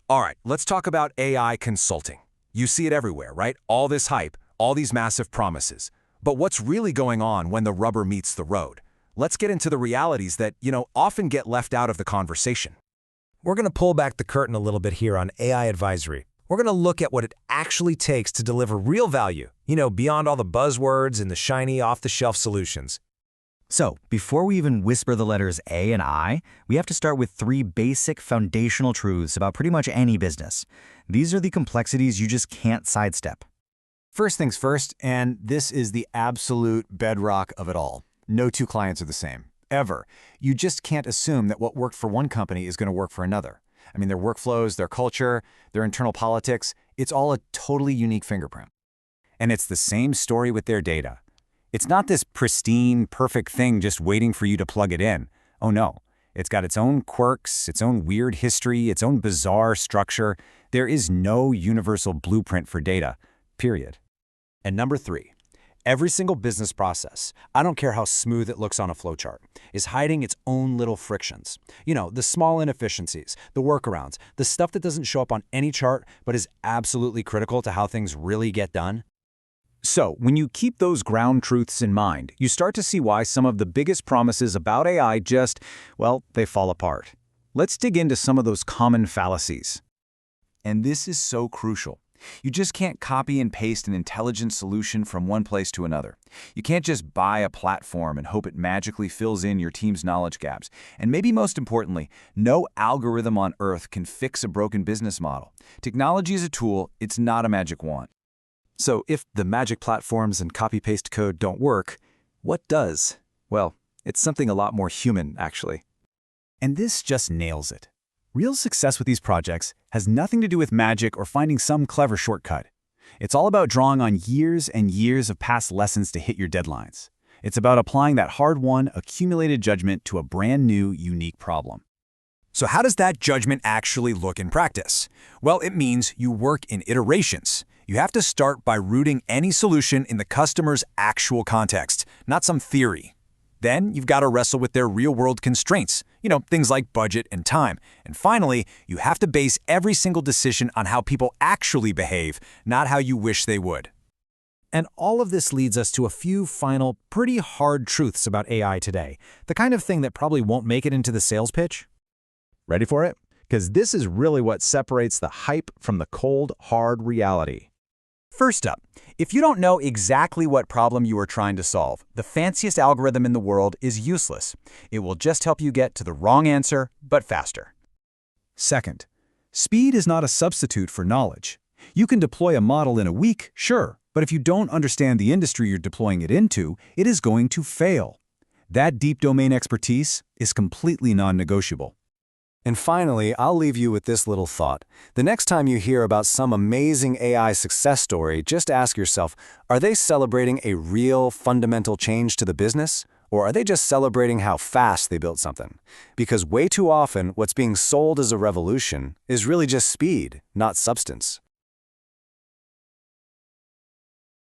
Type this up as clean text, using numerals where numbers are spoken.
All right, let's talk about AI consulting. You see it everywhere, right? All this hype, all these massive promises. But what's really going on when the rubber meets the road? Let's get into the realities that, often get left out of the conversation. We're going to pull back the curtain a little bit here on AI advisory. We're going to look at what it actually takes to deliver real value, beyond all the buzzwords and the shiny off-the-shelf solutions. So, before we even whisper the letters A and I, we have to start with 3 basic foundational truths about pretty much any business. These are the complexities you just can't sidestep. First things first, and this is the absolute bedrock of it all. No two clients are the same, ever. You just can't assume that what worked for one company is going to work for another. I mean, their workflows, their culture, their internal politics, it's all a totally unique fingerprint. And it's the same story with their data. It's not this pristine, perfect thing just waiting for you to plug it in. Oh no, it's got its own quirks, its own weird history, its own bizarre structure. There is no universal blueprint for data, period. And number 3, every single business process, I don't care how smooth it looks on a flowchart, is hiding its own little frictions. The small inefficiencies, the workarounds, the stuff that doesn't show up on any chart but is absolutely critical to how things really get done. So, when you keep those ground truths in mind, you start to see why some of the biggest promises about AI they fall apart. Let's dig into some of those common fallacies. And this is so crucial. You just can't copy and paste an intelligent solution from one place to another. You can't just buy a platform and hope it magically fills in your team's knowledge gaps. And maybe most importantly, no algorithm on Earth can fix a broken business model. Technology is a tool, it's not a magic wand. So if the magic platforms and copy-paste code don't work, what does? Well, it's something a lot more human, actually. And this just nails it. Real success with these projects has nothing to do with magic or finding some clever shortcut. It's all about drawing on years and years of past lessons to hit your deadlines. It's about applying that hard-won, accumulated judgment to a brand new, unique problem. So how does that judgment actually look in practice? Well, it means you work in iterations. You have to start by rooting any solution in the customer's actual context, not some theory. Then you've got to wrestle with their real-world constraints, things like budget and time. And finally, you have to base every single decision on how people actually behave, not how you wish they would. And all of this leads us to a few final, pretty hard truths about AI today, the kind of thing that probably won't make it into the sales pitch. Ready for it? Because this is really what separates the hype from the cold, hard reality. First up, if you don't know exactly what problem you are trying to solve, the fanciest algorithm in the world is useless. It will just help you get to the wrong answer, but faster. Second, speed is not a substitute for knowledge. You can deploy a model in a week, sure, but if you don't understand the industry you're deploying it into, it is going to fail. That deep domain expertise is completely non-negotiable. And finally, I'll leave you with this little thought. The next time you hear about some amazing AI success story, just ask yourself, are they celebrating a real fundamental change to the business? Or are they just celebrating how fast they built something? Because way too often, what's being sold as a revolution is really just speed, not substance.